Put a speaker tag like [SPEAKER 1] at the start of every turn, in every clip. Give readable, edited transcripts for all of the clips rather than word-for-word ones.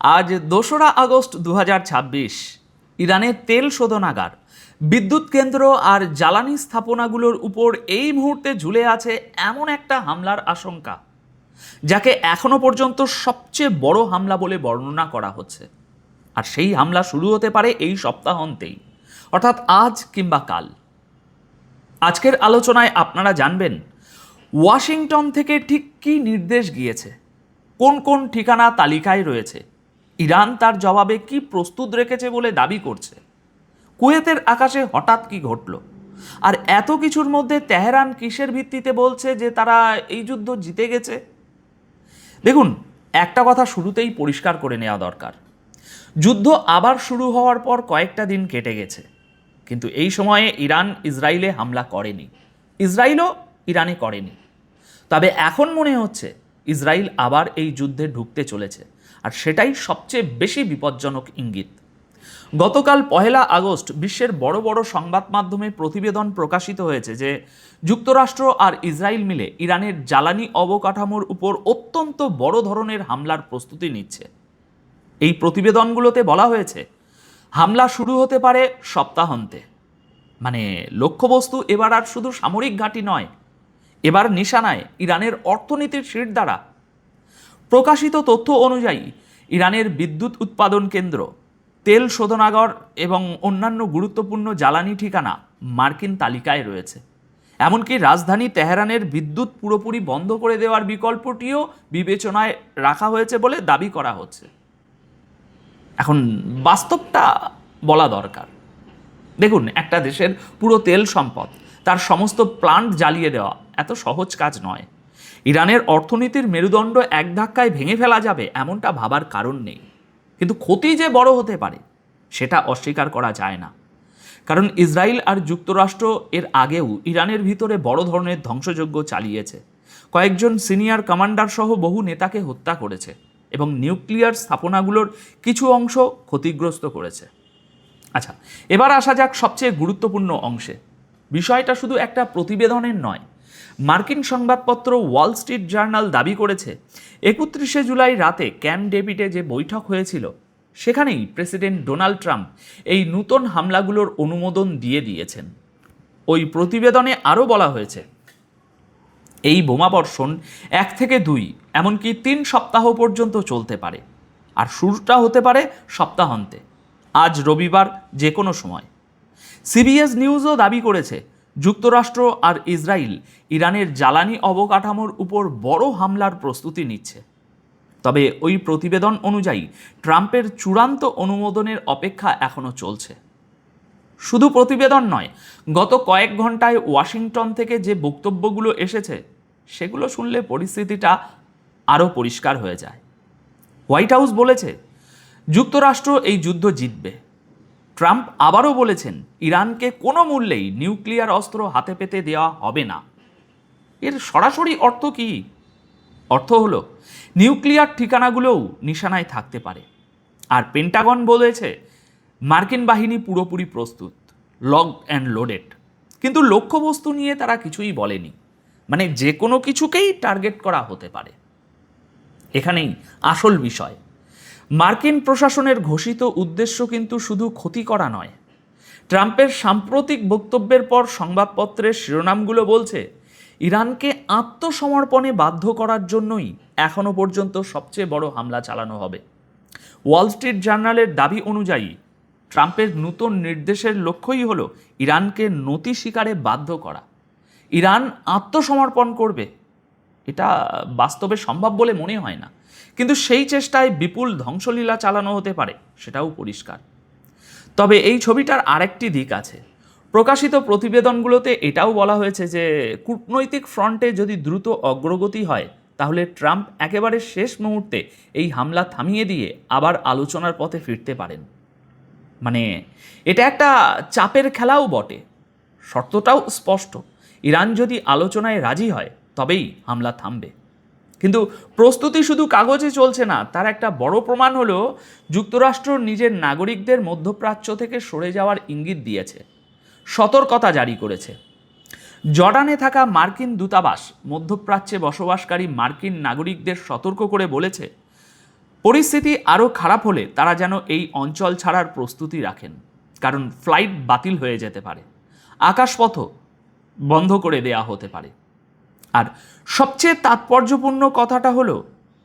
[SPEAKER 1] আজ 2রা আগস্ট 2026। ইরানের তেল শোধনাগার, বিদ্যুৎ কেন্দ্র আর জ্বালানি স্থাপনাগুলোর উপর এই মুহূর্তে ঝুলে আছে এমন একটা হামলার আশঙ্কা, যাকে এখনো পর্যন্ত সবচেয়ে বড় হামলা বলে বর্ণনা করা হচ্ছে। আর সেই হামলা শুরু হতে পারে এই সপ্তাহান্তেই, অর্থাৎ আজ কিংবা কাল। আজকের আলোচনায় আপনারা জানবেন ওয়াশিংটন থেকে ঠিক কী নির্দেশ গিয়েছে, কোন কোন ঠিকানা তালিকায় রয়েছে, ইরান তার জবাবে কি প্রস্তুত রেখেছে বলে দাবি করছে, কুয়েতের আকাশে হঠাৎ কি ঘটল, আর এত কিছুর মধ্যে তেহরান কিসের ভিত্তিতে বলছে যে তারা এই যুদ্ধ জিতে গেছে। দেখুন, একটা কথা শুরুতেই পরিষ্কার করে নেওয়া দরকার। যুদ্ধ আবার শুরু হওয়ার পর কয়েকটা দিন কেটে গেছে, কিন্তু এই সময়ে ইরান ইসরায়েলে হামলা করেনি, ইসরায়েলও ইরানে করেনি। তবে এখন মনে হচ্ছে ইসরায়েল আবার এই যুদ্ধে ঢুকতে চলেছে, আর সেটাই সবচেয়ে বেশি বিপজ্জনক ইঙ্গিত। গতকাল 1 আগস্ট বিশ্বের বড় বড় সংবাদ মাধ্যমে প্রতিবেদন প্রকাশিত হয়েছে যে যুক্তরাষ্ট্র আর ইসরায়েল মিলে ইরানের জ্বালানি অবকাঠামোর উপর অত্যন্ত বড় ধরনের হামলার প্রস্তুতি নিচ্ছে। এই প্রতিবেদনগুলোতে বলা হয়েছে হামলা শুরু হতে পারে সপ্তাহান্তে। মানে লক্ষ্যবস্তু এবার আর শুধু সামরিক ঘাঁটি নয়, এবার নিশানায় ইরানের অর্থনীতির শিরদাঁড়া। প্রকাশিত তথ্য অনুযায়ী ইরানের বিদ্যুৎ উৎপাদন কেন্দ্র, তেল শোধনাগার এবং অন্যান্য গুরুত্বপূর্ণ জ্বালানি ঠিকানা মার্কিন তালিকায় রয়েছে। এমনকি রাজধানী তেহরানের বিদ্যুৎ পুরোপুরি বন্ধ করে দেওয়ার বিকল্পটিও বিবেচনায় রাখা হয়েছে বলে দাবি করা হচ্ছে। এখন বাস্তবটা বলা দরকার। দেখুন, একটা দেশের পুরো তেল সম্পদ, তার সমস্ত প্লান্ট জ্বালিয়ে দেওয়া এত সহজ কাজ নয়। ইরানের অর্থনীতির মেরুদণ্ড এক ধাক্কায় ভেঙে ফেলা যাবে এমনটা ভাবার কারণ নেই, কিন্তু ক্ষতি যে বড় হতে পারে সেটা অস্বীকার করা যায় না। কারণ ইসরায়েল আর যুক্তরাষ্ট্র এর আগেও ইরানের ভিতরে বড় ধরনের ধ্বংসযজ্ঞ চালিয়েছে, কয়েকজন সিনিয়র কমান্ডার সহ বহু নেতাকে হত্যা করেছে এবং নিউক্লিয়ার স্থাপনাগুলোর কিছু অংশ ক্ষতিগ্রস্ত করেছে। আচ্ছা, এবার আসা যাক সবচেয়ে গুরুত্বপূর্ণ অংশে। বিষয়টা শুধু একটা প্রতিবেদনের নয়। মার্কিন সংবাদপত্র ওয়াল স্ট্রিট জার্নাল দাবি করেছে 31শে জুলাই রাতে ক্যাম্প ডেভিডে যে বৈঠক হয়েছিল সেখানেই প্রেসিডেন্ট ডোনাল্ড ট্রাম্প এই নূতন হামলাগুলোর অনুমোদন দিয়ে দিয়েছেন। ওই প্রতিবেদনে আরও বলা হয়েছে এই বোমাবর্ষণ 1 থেকে 2 এমনকি 3 সপ্তাহ পর্যন্ত চলতে পারে, আর শুরুটা হতে পারে সপ্তাহান্তে, আজ রবিবার যে কোনো সময়। সিবিএস নিউজও দাবি করেছে যুক্তরাষ্ট্র আর ইসরায়েল ইরানের জ্বালানি অবকাঠামোর উপর বড় হামলার প্রস্তুতি নিচ্ছে। তবে ওই প্রতিবেদন অনুযায়ী ট্রাম্পের চূড়ান্ত অনুমোদনের অপেক্ষা এখনও চলছে। শুধু প্রতিবেদন নয়, গত কয়েক ঘন্টায় ওয়াশিংটন থেকে যে বক্তব্যগুলো এসেছে সেগুলো শুনলে পরিস্থিতিটা আরও পরিষ্কার হয়ে যায়। হোয়াইট হাউস বলেছে যুক্তরাষ্ট্র এই যুদ্ধ জিতবে। ট্রাম্প আবারও বলেছেন ইরানকে কোনো মূল্যেই নিউক্লিয়ার অস্ত্র হাতে পেতে দেওয়া হবে না। এর সরাসরি অর্থ কী? অর্থ হলো নিউক্লিয়ার ঠিকানাগুলোও নিশানায় থাকতে পারে। আর পেন্টাগন বলেছে মার্কিন বাহিনী পুরোপুরি প্রস্তুত, লক অ্যান্ড লোডেড। কিন্তু লক্ষ্যবস্তু নিয়ে তারা কিছুই বলেনি, মানে যে কোনো কিছুকেই টার্গেট করা হতে পারে। এখানেই আসল বিষয়। মার্কিন প্রশাসনের ঘোষিত উদ্দেশ্য কিন্তু শুধু ক্ষতি করা নয়। ট্রাম্পের সাম্প্রতিক বক্তব্যের পর সংবাদপত্রের শিরোনামগুলো বলছে ইরানকে আত্মসমর্পণে বাধ্য করার জন্যই এখনও পর্যন্ত সবচেয়ে বড় হামলা চালানো হবে। ওয়াল স্ট্রিট জার্নালের দাবি অনুযায়ী ট্রাম্পের নতুন নির্দেশের লক্ষ্যই হলো ইরানকে নতি স্বীকারে বাধ্য করা। ইরান আত্মসমর্পণ করবে এটা বাস্তবে সম্ভব বলে মনে হয় না, কিন্তু সেই চেষ্টায় বিপুল ধ্বংসলীলা চালানো হতে পারে সেটাও পরিষ্কার। তবে এই ছবিটার আরেকটি দিক আছে। প্রকাশিত প্রতিবেদনগুলোতে এটাও বলা হয়েছে যে কূটনৈতিক ফ্রন্টে যদি দ্রুত অগ্রগতি হয় তাহলে ট্রাম্প একেবারে শেষ মুহূর্তে এই হামলা থামিয়ে দিয়ে আবার আলোচনার পথে ফিরতে পারেন। মানে এটা একটা চাপের খেলাও বটে। শর্তটাও স্পষ্ট, ইরান যদি আলোচনায় রাজি হয় তবেই হামলা থামবে। কিন্তু প্রস্তুতি শুধু কাগজে চলছে না, তার একটা বড় প্রমাণ হলো যুক্তরাষ্ট্র নিজের নাগরিকদের মধ্যপ্রাচ্য থেকে সরে যাওয়ার ইঙ্গিত দিয়েছে, সতর্কতা জারি করেছে। জর্ডানে থাকা মার্কিন দূতাবাস মধ্যপ্রাচ্যে বসবাসকারী মার্কিন নাগরিকদের সতর্ক করে বলেছে পরিস্থিতি আরও খারাপ হলে তারা যেন এই অঞ্চল ছাড়ার প্রস্তুতি রাখেন, কারণ ফ্লাইট বাতিল হয়ে যেতে পারে, আকাশপথও বন্ধ করে দেয়া হতে পারে। আর সবচেয়ে তাৎপর্যপূর্ণ কথাটা হলো,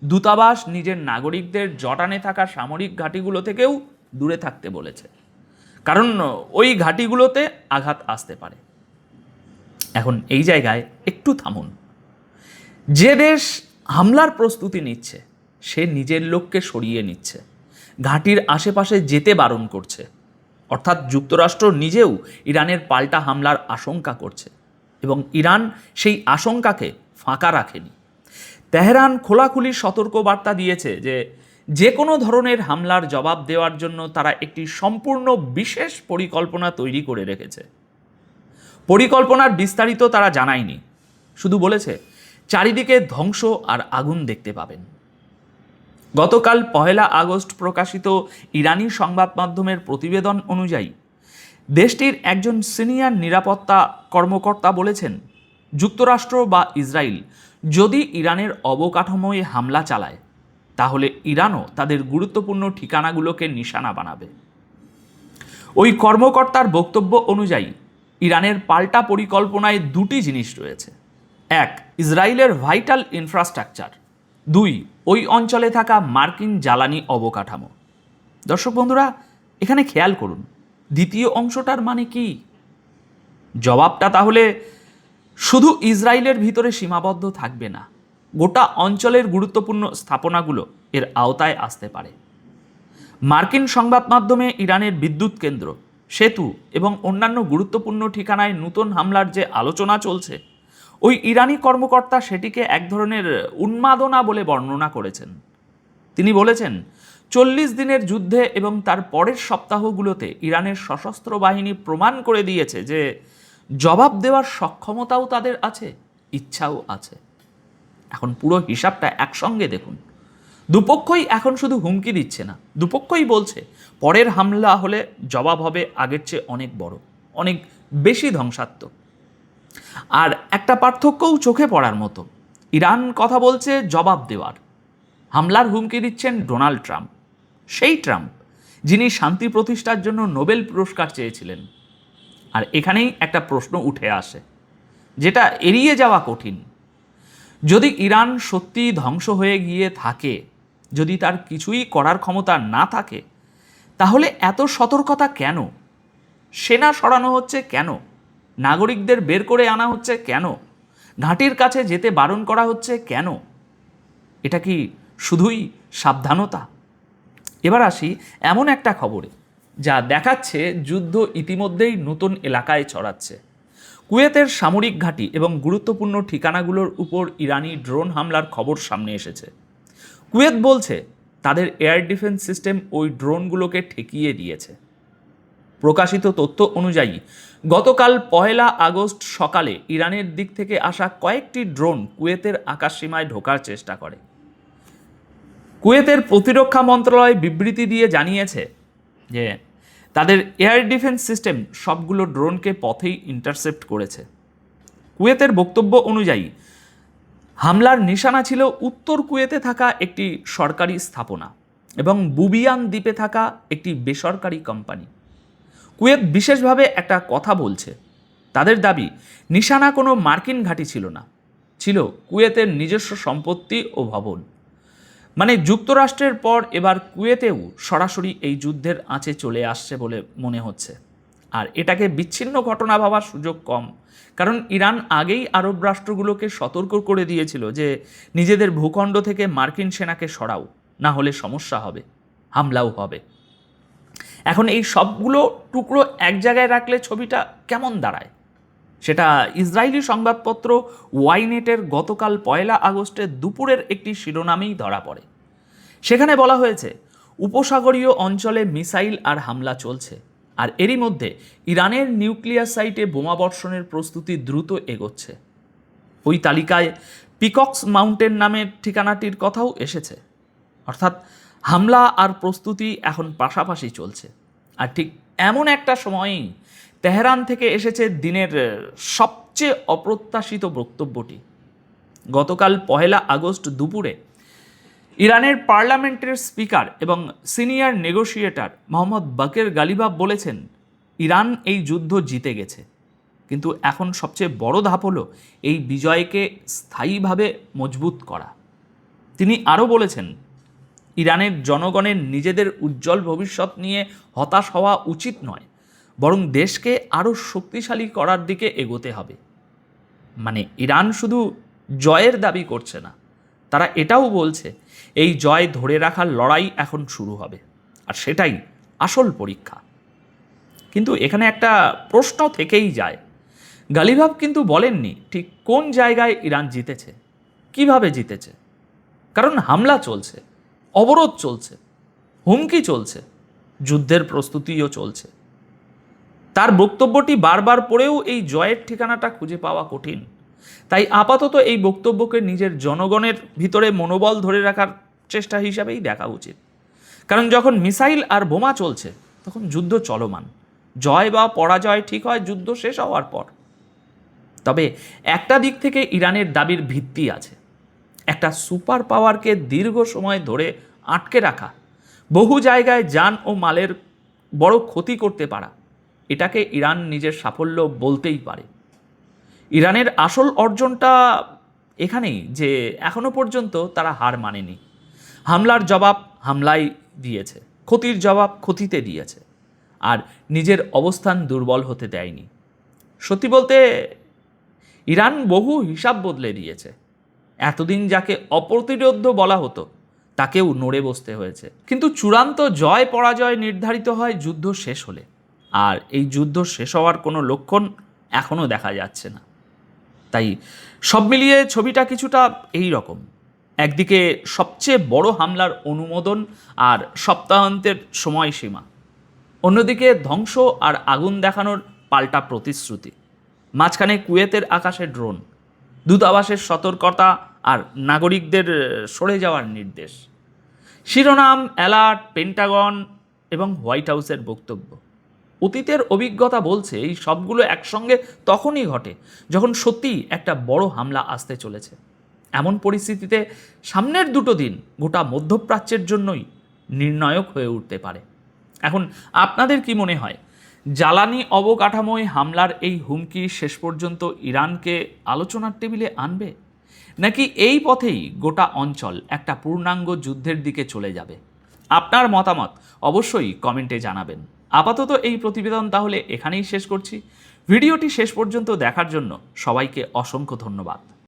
[SPEAKER 1] দূতাবাস নিজের নাগরিকদের জর্ডানে থাকা সামরিক ঘাঁটিগুলো থেকেও দূরে থাকতে বলেছে, কারণ ওই ঘাঁটিগুলোতে আঘাত আসতে পারে। এখন এই জায়গায় একটু থামুন। যে দেশ হামলার প্রস্তুতি নিচ্ছে সে নিজের লোককে সরিয়ে নিচ্ছে, ঘাঁটির আশেপাশে যেতে বারণ করছে, অর্থাৎ যুক্তরাষ্ট্র নিজেও ইরানের পাল্টা হামলার আশঙ্কা করছে, এবং ইরান সেই আশঙ্কাকে ফাঁকা রাখেনি। তেহরান খোলাখুলি সতর্কবার্তা দিয়েছে যে যে কোনো ধরনের হামলার জবাব দেওয়ার জন্য তারা একটি সম্পূর্ণ বিশেষ পরিকল্পনা তৈরি করে রেখেছে। পরিকল্পনার বিস্তারিত তারা জানায়নি, শুধু বলেছে চারিদিকে ধ্বংস আর আগুন দেখতে পাবেন। গতকাল 1 আগস্ট প্রকাশিত ইরানি সংবাদ মাধ্যমের প্রতিবেদন অনুযায়ী দেশটির একজন সিনিয়র নিরাপত্তা কর্মকর্তা বলেছেন, যুক্তরাষ্ট্র বা ইসরায়েল যদি ইরানের অবকাঠামোয় হামলা চালায় তাহলে ইরানও তাদের গুরুত্বপূর্ণ ঠিকানাগুলোকে নিশানা বানাবে। ওই কর্মকর্তার বক্তব্য অনুযায়ী ইরানের পাল্টা পরিকল্পনায় দুটি জিনিস রয়েছে: 1, ইসরায়েলের ভাইটাল ইনফ্রাস্ট্রাকচার; 2, ওই অঞ্চলে থাকা মার্কিন জ্বালানি অবকাঠামো। দর্শক বন্ধুরা, এখানে খেয়াল করুন, দ্বিতীয় অংশটার মানে কি? জবাবটা তাহলে শুধু ইসরায়েলের ভিতরে সীমাবদ্ধ থাকবে না, গোটা অঞ্চলের গুরুত্বপূর্ণ স্থাপনাগুলো এর আওতায় আসতে পারে। মার্কিন সংবাদ মাধ্যমে ইরানের বিদ্যুৎ কেন্দ্র, সেতু এবং অন্যান্য গুরুত্বপূর্ণ ঠিকানায় নতুন হামলার যে আলোচনা চলছে, ওই ইরানি কর্মকর্তা সেটিকে এক ধরনের উন্মাদনা বলে বর্ণনা করেছেন। তিনি বলেছেন, 40 দিনের যুদ্ধে এবং তার পরের সপ্তাহগুলোতে ইরানের সশস্ত্র বাহিনী প্রমাণ করে দিয়েছে যে জবাব দেওয়ার সক্ষমতাও তাদের আছে, ইচ্ছাও আছে। এখন পুরো হিসাবটা একসঙ্গে দেখুন। দুপক্ষই এখন শুধু হুমকি দিচ্ছে না, দুপক্ষই বলছে পরের হামলা হলে জবাব হবে আগের চেয়ে অনেক বড়, অনেক বেশি ধ্বংসাত্মক। আর একটা পার্থক্যও চোখে পড়ার মতো, ইরান কথা বলছে জবাব দেওয়ার, হামলার হুমকি দিচ্ছেন ডোনাল্ড ট্রাম্প, সেই ট্রাম্প যিনি শান্তি প্রতিষ্ঠার জন্য নোবেল পুরস্কার চেয়েছিলেন। আর এখানেই একটা প্রশ্ন উঠে আসে, যেটা এড়িয়ে যাওয়া কঠিন। যদি ইরান সত্যি ধ্বংস হয়ে গিয়ে থাকে, যদি তার কিছুই করার ক্ষমতা না থাকে, তাহলে এত সতর্কতা কেন? সেনা সরানো হচ্ছে কেন? নাগরিকদের বের করে আনা হচ্ছে কেন? ঘাঁটির কাছে যেতে বারণ করা হচ্ছে কেন? এটা কি শুধুই সাবধানতা? এবার আসি এমন একটা খবরে যা দেখাচ্ছে যুদ্ধ ইতিমধ্যেই নতুন এলাকায় ছড়াচ্ছে। কুয়েতের সামরিক ঘাঁটি এবং গুরুত্বপূর্ণ ঠিকানাগুলোর উপর ইরানি ড্রোন হামলার খবর সামনে এসেছে। কুয়েত বলছে তাদের এয়ার ডিফেন্স সিস্টেম ওই ড্রোনগুলোকে ঠেকিয়ে দিয়েছে। প্রকাশিত তথ্য অনুযায়ী গতকাল 1 আগস্ট সকালে ইরানের দিক থেকে আসা কয়েকটি ড্রোন কুয়েতের আকাশসীমায় ঢোকার চেষ্টা করে। কুয়েতের প্রতিরক্ষা মন্ত্রণালয় বিবৃতি দিয়ে জানিয়েছে যে তাদের এয়ার ডিফেন্স সিস্টেম সবগুলো ড্রোনকে পথেই ইন্টারসেপ্ট করেছে। কুয়েতের বক্তব্য অনুযায়ী হামলার নিশানা ছিল উত্তর কুয়েতে থাকা একটি সরকারি স্থাপনা এবং বুবিয়ান দ্বীপে থাকা একটি বেসরকারি কোম্পানি। কুয়েত বিশেষভাবে একটা কথা বলছে, তাদের দাবি নিশানা কোনো মার্কিন ঘাঁটি ছিল না, ছিল কুয়েতের নিজস্ব সম্পত্তি ও ভবন। মানে যুক্তরাষ্ট্রের পর এবার কুয়েতেও সরাসরি এই যুদ্ধের আঁচে চলে আসছে বলে মনে হচ্ছে। আর এটাকে বিচ্ছিন্ন ঘটনা ভাবার সুযোগ কম, কারণ ইরান আগেই আরব রাষ্ট্রগুলোকে সতর্ক করে দিয়েছিল যে নিজেদের ভূখণ্ড থেকে মার্কিন সেনাকে সরাও, না হলে সমস্যা হবে, হামলাও হবে। এখন এই সবগুলো টুকরো এক জায়গায় রাখলে ছবিটা কেমন দাঁড়ায়? সেটা ইসরায়েলি সংবাদপত্র ওয়াইনেটের গতকাল 1 আগস্টের দুপুরের একটি শিরোনামেই ধরা পড়ে। সেখানে বলা হয়েছে উপসাগরীয় অঞ্চলে মিসাইল আর হামলা চলছে, আর এরই মধ্যে ইরানের নিউক্লিয়ার সাইটে বোমাবর্ষণের প্রস্তুতি দ্রুত এগোচ্ছে। ওই তালিকায় পিকক্স মাউন্টেন নামের ঠিকানাটির কথাও এসেছে। অর্থাৎ হামলা আর প্রস্তুতি এখন পাশাপাশি চলছে। আর ঠিক এমন একটা সময়েই তেহরান থেকে এসেছে দিনের সবচেয়ে অপ্রত্যাশিত বক্তব্যটি। গতকাল 1 আগস্ট দুপুরে ইরানের পার্লামেন্টের স্পিকার এবং সিনিয়র নেগোশিয়েটর মোহাম্মদ বাকের গালিবাফ বলেছেন, ইরান এই যুদ্ধ জিতে গেছে, কিন্তু এখন সবচেয়ে বড় ধাপ হলো এই বিজয়কে স্থায়ীভাবে মজবুত করা। তিনি আরও বলেছেন, ইরানের জনগণের নিজেদের উজ্জ্বল ভবিষ্যৎ নিয়ে হতাশ হওয়া উচিত নয়, বরং দেশকে আরও শক্তিশালী করার দিকে এগোতে হবে। মানে ইরান শুধু জয়ের দাবি করছে না, তারা এটাও বলছে এই জয় ধরে রাখার লড়াই এখন শুরু হবে, আর সেটাই আসল পরীক্ষা। কিন্তু এখানে একটা প্রশ্ন থেকেই যায়। গালিবাফ কিন্তু বলেননি ঠিক কোন জায়গায় ইরান জিতেছে, কিভাবে জিতেছে। কারণ হামলা চলছে, অবরোধ চলছে, হুমকি চলছে, যুদ্ধের প্রস্তুতিও চলছে। তার বক্তব্যটি বারবার পড়েও এই জয়ের ঠিকানাটা খুঁজে পাওয়া কঠিন। তাই আপাতত এই বক্তব্যকে নিজের জনগণের ভিতরে মনোবল ধরে রাখার চেষ্টা হিসাবেই দেখা উচিত। কারণ যখন মিসাইল আর বোমা চলছে তখন যুদ্ধ চলমান। জয় বা পরাজয় ঠিক হয় যুদ্ধ শেষ হওয়ার পর। তবে একটা দিক থেকে ইরানের দাবির ভিত্তি আছে। একটা সুপার পাওয়ারকে দীর্ঘ সময় ধরে আটকে রাখা, বহু জায়গায় যান ও মালের বড় ক্ষতি করতে পারা, এটাকে ইরান নিজের সাফল্য বলতেই পারে। ইরানের আসল অর্জনটা এখানেই যে এখনো পর্যন্ত তারা হার মানেনি। হামলার জবাব হামলায় দিয়েছে, ক্ষতির জবাব ক্ষতিতে দিয়েছে, আর নিজের অবস্থান দুর্বল হতে দেয়নি। সত্যি বলতে ইরান বহু হিসাব বদলে দিয়েছে। এতদিন যাকে অপ্রতিরোধ্য বলা হতো তাকেও নড়ে বসতে হয়েছে। কিন্তু চূড়ান্ত জয় পরাজয় নির্ধারিত হয় যুদ্ধ শেষ হলে, আর এই যুদ্ধ শেষ হওয়ার কোনো লক্ষণ এখনও দেখা যাচ্ছে না। তাই সব মিলিয়ে ছবিটা কিছুটা এই রকম। একদিকে সবচেয়ে বড় হামলার অনুমোদন আর সপ্তাহান্তের সময়সীমা, অন্যদিকে ধ্বংস আর আগুন দেখানোর পাল্টা প্রতিশ্রুতি, মাঝখানে কুয়েতের আকাশে ড্রোন, দূতাবাসের সতর্কতা আর নাগরিকদের সরে যাওয়ার নির্দেশ, শিরোনাম, অ্যালার্ট, পেন্টাগন এবং হোয়াইট হাউসের বক্তব্য। অতীতের অভিজ্ঞতা বলছে এই সবগুলো একসঙ্গে তখনই ঘটে যখন সত্যিই একটা বড় হামলা আসতে চলেছে। এমন পরিস্থিতিতে সামনের দুটো দিন গোটা মধ্যপ্রাচ্যের জন্যই নির্ণায়ক হয়ে উঠতে পারে। এখন আপনাদের কি মনে হয়, জ্বালানি অবকাঠামোয় হামলার এই হুমকি শেষ পর্যন্ত ইরানকে আলোচনার টেবিলে আনবে, নাকি এই পথেই গোটা অঞ্চল একটা পূর্ণাঙ্গ যুদ্ধের দিকে চলে যাবে? আপনার মতামত অবশ্যই কমেন্টে জানাবেন। আপাতত এই প্রতিবেদন তাহলে এখানেই শেষ করছি। ভিডিওটি শেষ পর্যন্ত দেখার জন্য সবাইকে অসংখ্য ধন্যবাদ।